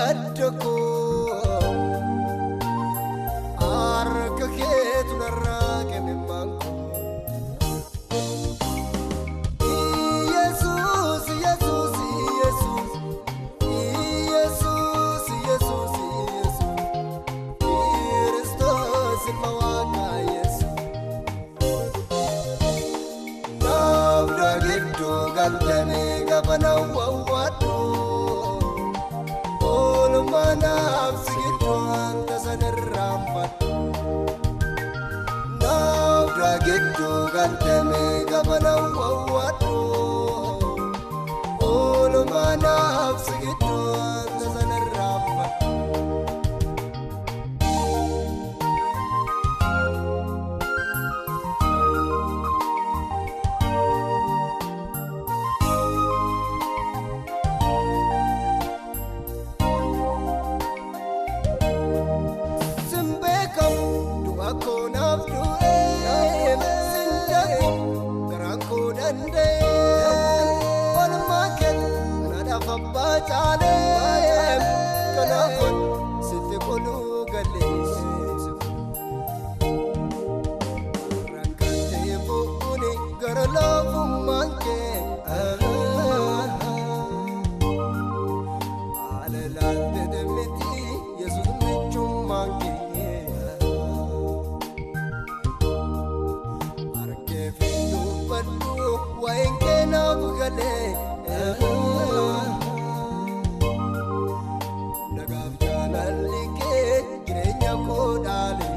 gaddako harka keetu narraa kennemanko Yesus Yesus Yesus Yesus Yesus Yesus Kristos ilma Waaqaa Yesus namda gidduu galtanii gabana wawwaadhu Manaf sigituan tasanirram patu Naudra gitu ganteme gabana wawatu Ulu manaf sigituan tasanirram patu Aku nafsu sinjaku gerakku nande Pada makin nada fabacane Kenapa setiap lu galis Rangkan tipu uni geralafu mangke Alelal dedemiti Yesus mecum mangke Wain kena bugale Nagam jalan like kirenya ko dale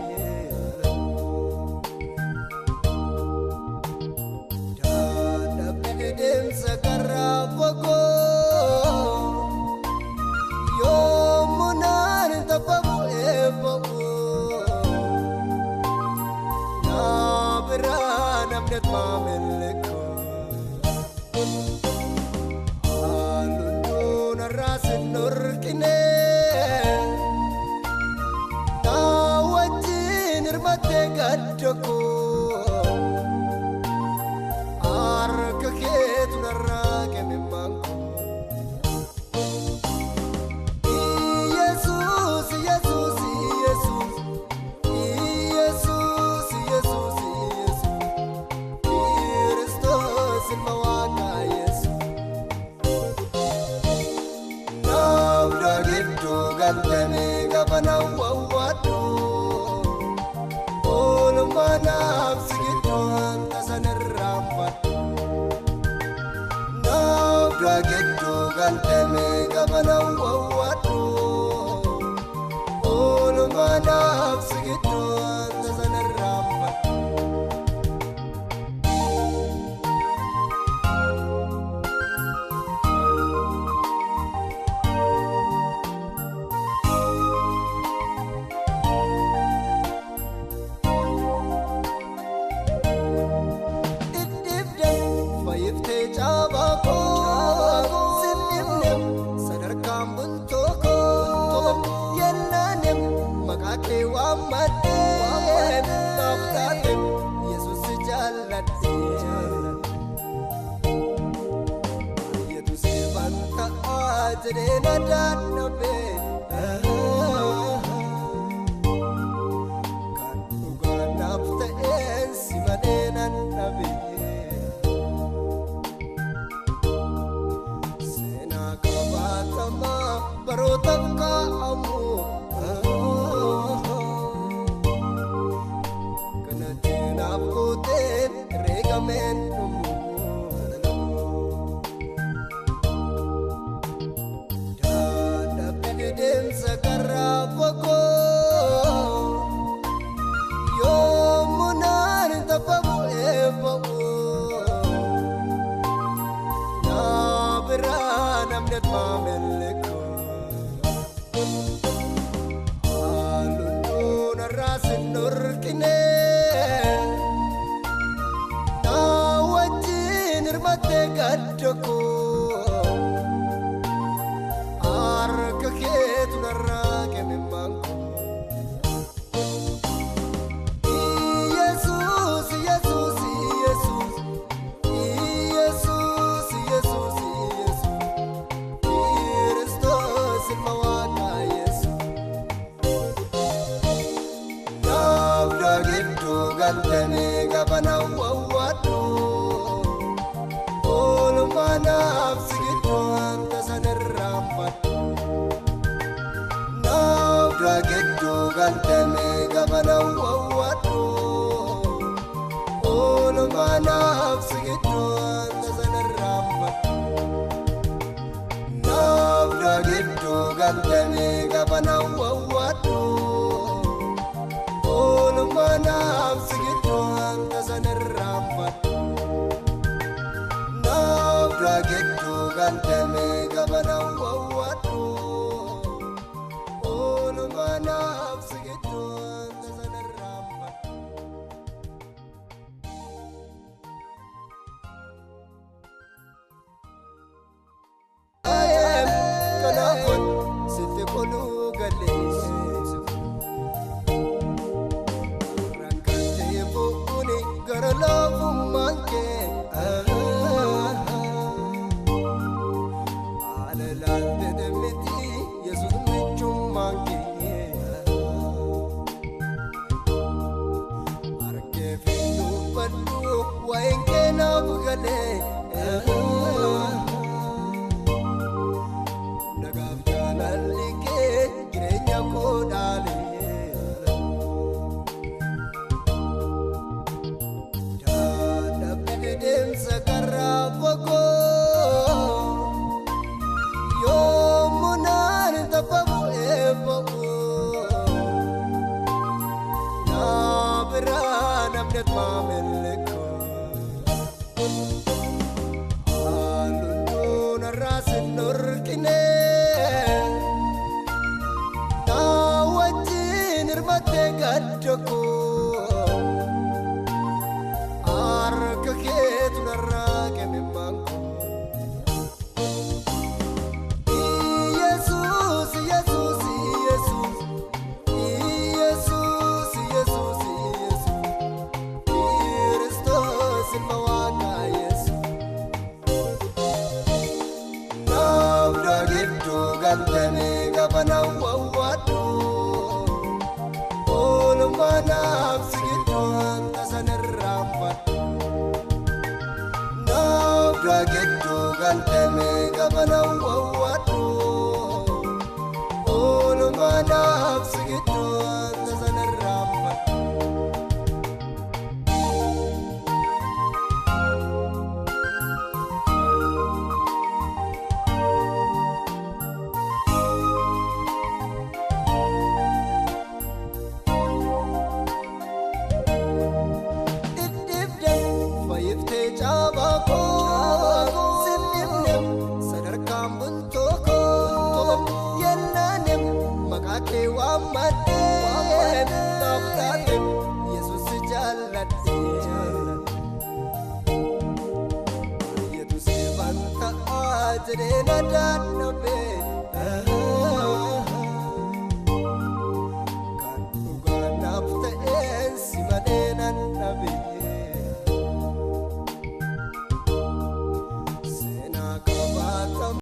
Dada bidem sakara poko Yo munar tapabu epabu Na beranam net mameleko Alun rasin nurkine Nawajin irmate gaddako Arka keetu narraa kennemanko Yesus Yesus Yesus Yesus Yesus Yesus Kristos ilma Waaqaa Yesus Gitu gantene gabana wawadu Ulu manaf sigituan tasanirram patu Nabda gitu gantene gabana wawadu Ulu manaf sigituan tasanirram patu Jabako sinnim sadarkam buntoko yennanim makake wamade naftate Yesus jallate Yesus banta ajre nadanabe kan uga nafte simane nanabe Barotak ka amu Kana tinap ko din regamento mo Dada pinidin sa karapa ko Yung munar tapamu epamu Nabiranam net mameleko Alun rasin nurkine Nawajin irmate gaddako Arka keetu narraa kennemanko Yesus Yesus Yesus Yesus Yesus Yesus Kristos ilma Waaqaa galtame gabana wawwadu olumanaaf sigiddu anta sanirraanfadhu naafra giddu galtame gabana wawwadu olumanaaf sigiddu anta sanirraanfadhu naafra giddu galtame gabana wawwadu olumanaaf sigiddu anta sanirraanfadhu naafra giddu galtame gabana wawwadu olumanaaf sigiddu anta sanirraanfadhu. Ayem kanaafun sitti koluu galleessu rakkatee bu'uuni gara laafummaan kee haala laaltete miti Yesuus michummaan kee harkee fi dubbadhu waa'een kee naaf galee nagaaf jaalalli kee jireenya koo dhaalee dadhabbii deemsa karaa fagoo yommuu naan tapha bu'ee ba'u naa biraa namni maamillee koo haalluun narraa sin dhorkine naa wajjin hirmattee gadda koo harka keetu narraa kemimmaan koo Yesuus Yesuus Yesuus Yesuus Yesuus Yesuus Kiristoos ilma Waaqaa Yesuus naafra giddu galtame gabana wawwadu olumanaaf sigiddu anta sanirraanfadhu naafra giddu galtame gabana wawwadu olumanaaf sigiddu anta sanirraanfadhu. Dhidhibdee fayyiftee caabaa koo siddibdee sadarkaan bultoo koo yennaanem maqaa kee waammadhee naaf taatem Yesuus si jaalladhee yetu si banta'a jedhee na dadhabee